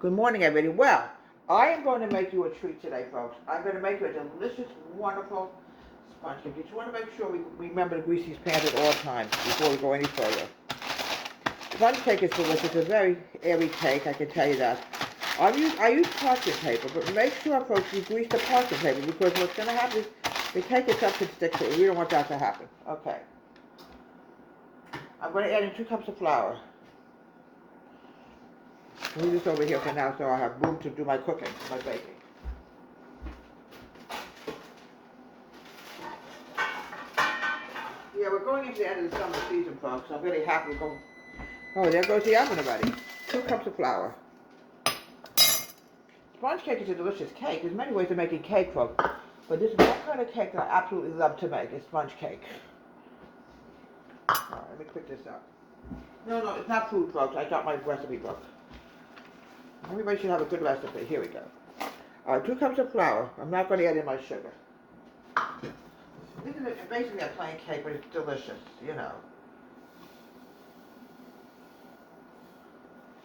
Good morning, everybody. Well, I am going to make you a treat today, folks. I'm going to make you a delicious, wonderful sponge cake. You just want to make sure we remember to grease these pans at all times before we go any further. Sponge cake is delicious. It's a very airy cake, I can tell you that. I use parchment paper, but make sure, folks, you grease the parchment paper because what's going to happen is the cake itself can stick to it. We don't want that to happen. Okay. I'm going to add in 2 cups of flour. Leave this over here for now so I have room to do my cooking, my baking. Yeah, we're going into the end of the summer season, folks. I'm really happy we're going. Oh, there goes the oven already. 2 cups of flour. Sponge cake is a delicious cake. There's many ways of making cake, folks. But this is one kind of cake that I absolutely love to make. It's sponge cake. Alright, let me pick this up. No, it's not food, folks. I got my recipe book. Everybody should have a good recipe. Here we go. 2 cups of flour. I'm not going to add in my sugar. This is basically a plain cake, but it's delicious, you know.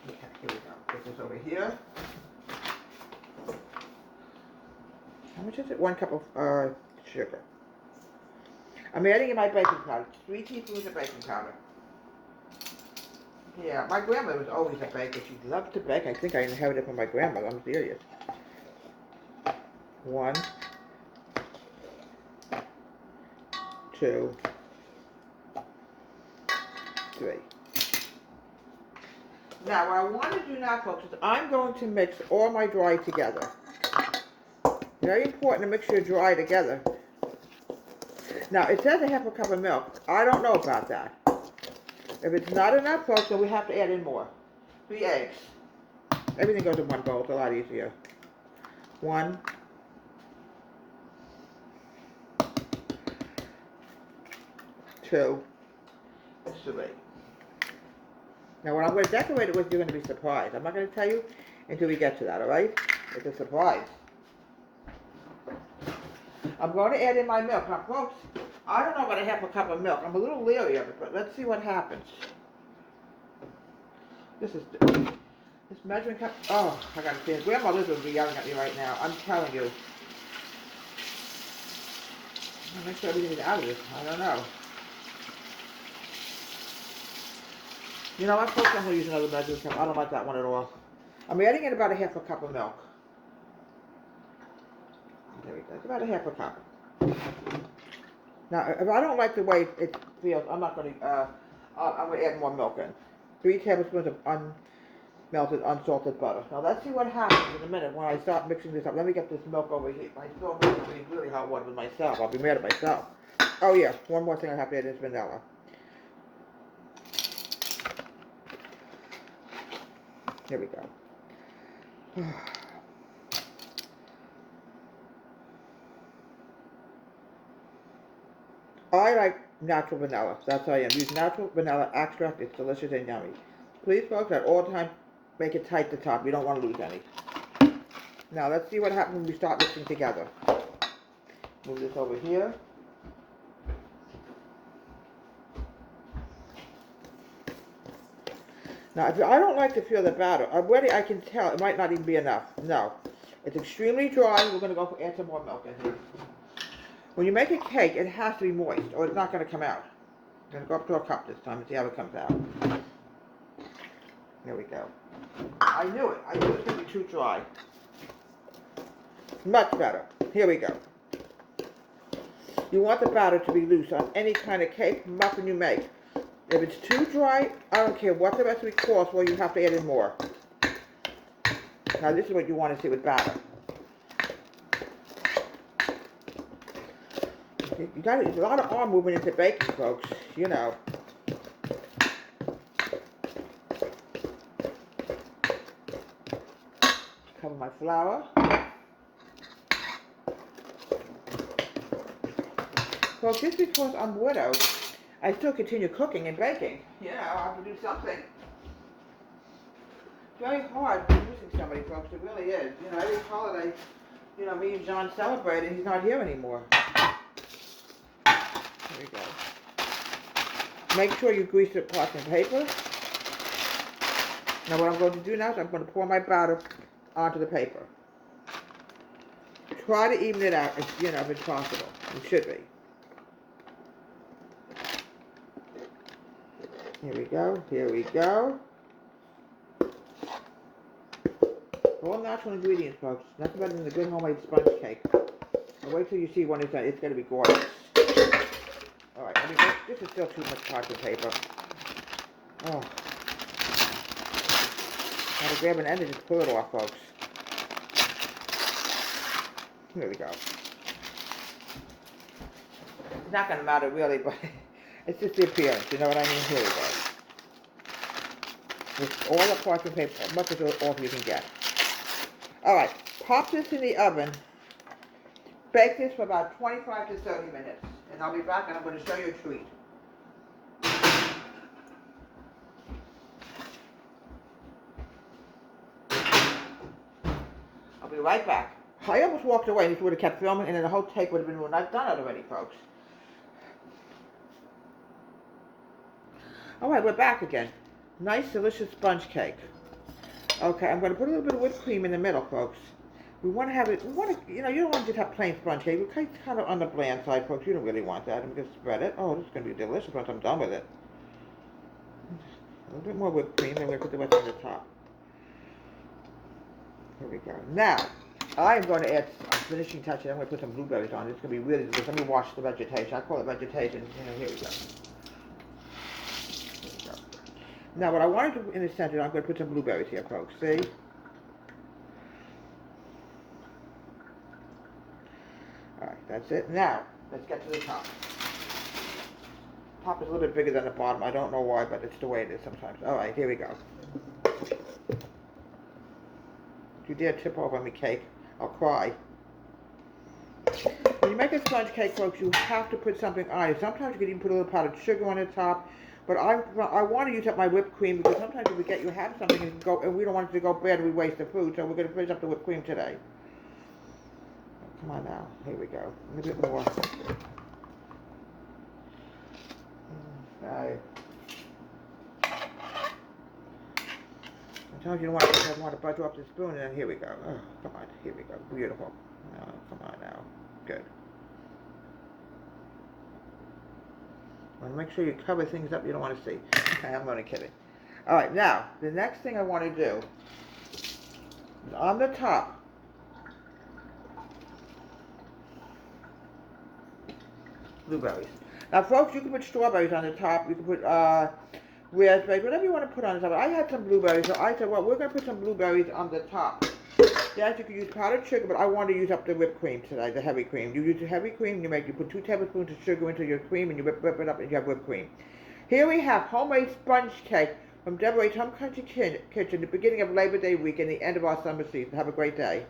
Okay, here we go. Put this over here. How much is it? 1 cup of sugar. I'm adding in my baking powder. 3 teaspoons of baking powder. Yeah, my grandmother was always a baker. She loved to bake. I think I inherited it from my grandmother. I'm serious. 1, 2, 3. Now, what I want to do now, folks, is I'm going to mix all my dry together. Very important to mix your dry together. Now, it says 1/2 cup of milk. I don't know about that. If it's not enough, folks, then we have to add in more. 3 eggs. Everything goes in one bowl. It's a lot easier. 1, 2, 3. Now, what I'm going to decorate it with, you're going to be surprised. I'm not going to tell you until we get to that, all right? It's a surprise. I'm going to add in my milk. Now, folks, I don't know about 1/2 cup of milk. I'm a little leery of it, but let's see what happens. This measuring cup. Oh, I got to see it. Grandmother's would be yelling at me right now. I'm telling you. I'll make sure everything is out of this. I don't know. You know what, folks? I'm going to use another measuring cup. I don't like that one at all. I'm adding in about 1/2 cup of milk. There we go. It's about 1/2 cup. Now, if I don't like the way it feels, I'm not going to. I'm going to add more milk in. 3 tablespoons of unmelted, unsalted butter. Now, let's see what happens in a minute when I start mixing this up. Let me get this milk over here. My stove is getting really hot water with myself. I'll be mad at myself. Oh yeah, one more thing I have to add is vanilla. Here we go. I like natural vanilla. That's how I am. Use natural vanilla extract. It's delicious and yummy. Please, folks, at all times, make it tight at the top. You don't want to lose any. Now, let's see what happens when we start mixing together. Move this over here. Now, if I don't like to feel the batter, already I can tell it might not even be enough. No. It's extremely dry. We're going to go add some more milk in here. When you make a cake, it has to be moist, or it's not going to come out. I'm going to go up to a cup this time and see how it comes out. There we go. I knew it. I knew it was going to be too dry. Much better. Here we go. You want the batter to be loose on any kind of cake, muffin you make. If it's too dry, I don't care what the recipe calls for, you have to add in more. Now, this is what you want to see with batter. You got a lot of arm movement into baking, folks. You know. Cover my flour. Folks, just because I'm widowed, I still continue cooking and baking. You know, I have to do something. Very hard losing somebody, folks. It really is. You know, every holiday, you know, me and John celebrate, and he's not here anymore. There we go. Make sure you grease the parchment paper. Now what I'm going to do now is I'm going to pour my batter onto the paper. Try to even it out, if it's possible. It should be. Here we go, here we go. All natural ingredients, folks. Nothing better than a good homemade sponge cake. Now wait till you see when it's done. It's going to be gorgeous. Alright, this is still too much parchment paper. Oh. Gotta grab an end and just pull it off, folks. Here we go. It's not going to matter really, but it's just the appearance, you know what I mean? Here we go. With all the parchment paper, as much as all you can get. Alright, pop this in the oven. Bake this for about 25 to 30 minutes. And I'll be back and I'm going to show you a treat. I'll be right back. I almost walked away and this would have kept filming and then the whole take would have been ruined. I've done it already, folks. Alright, we're back again. Nice, delicious sponge cake. Okay, I'm going to put a little bit of whipped cream in the middle, folks. We want to have it, you don't want to just have plain sponge cake. We're kind of on the bland side, folks. You don't really want that. I'm going to spread it. Oh, this is going to be delicious once I'm done with it. A little bit more whipped cream, then we're going to put the rest on the top. Here we go. Now, I'm going to add a finishing touch. I'm going to put some blueberries on. It's going to be really delicious. Let me wash the vegetation. I call it vegetation. Here we go. Now, what I want to do in the center, I'm going to put some blueberries here, folks. See? Alright, that's it. Now, let's get to the top. Top is a little bit bigger than the bottom. I don't know why, but it's the way it is sometimes. Alright, here we go. If you dare tip over me, cake, I'll cry. When you make a sponge cake, folks, you have to put something on it. Sometimes you can even put a little powdered sugar on the top. But I want to use up my whipped cream because sometimes if we get you have something and we don't want it to go bad and we waste the food, so we're going to finish up the whipped cream today. Come on now, here we go. A little bit more. Okay. Sometimes you don't want to butter up the spoon, and then here we go. Oh, come on, here we go. Beautiful. Oh, come on now. Good. Want to make sure you cover things up you don't want to see. Okay, I'm only kidding. Alright, now, the next thing I want to do is on the top, blueberries. Now, folks, you can put strawberries on the top. You can put raspberries, whatever you want to put on the top. I had some blueberries, so I said, well, we're going to put some blueberries on the top. Yes, you can use powdered sugar, but I want to use up the whipped cream today, the heavy cream. You use the heavy cream, you put 2 tablespoons of sugar into your cream, and you whip it up, and you have whipped cream. Here we have homemade sponge cake from Deborah's Home Country Kitchen, the beginning of Labor Day week and the end of our summer season. Have a great day.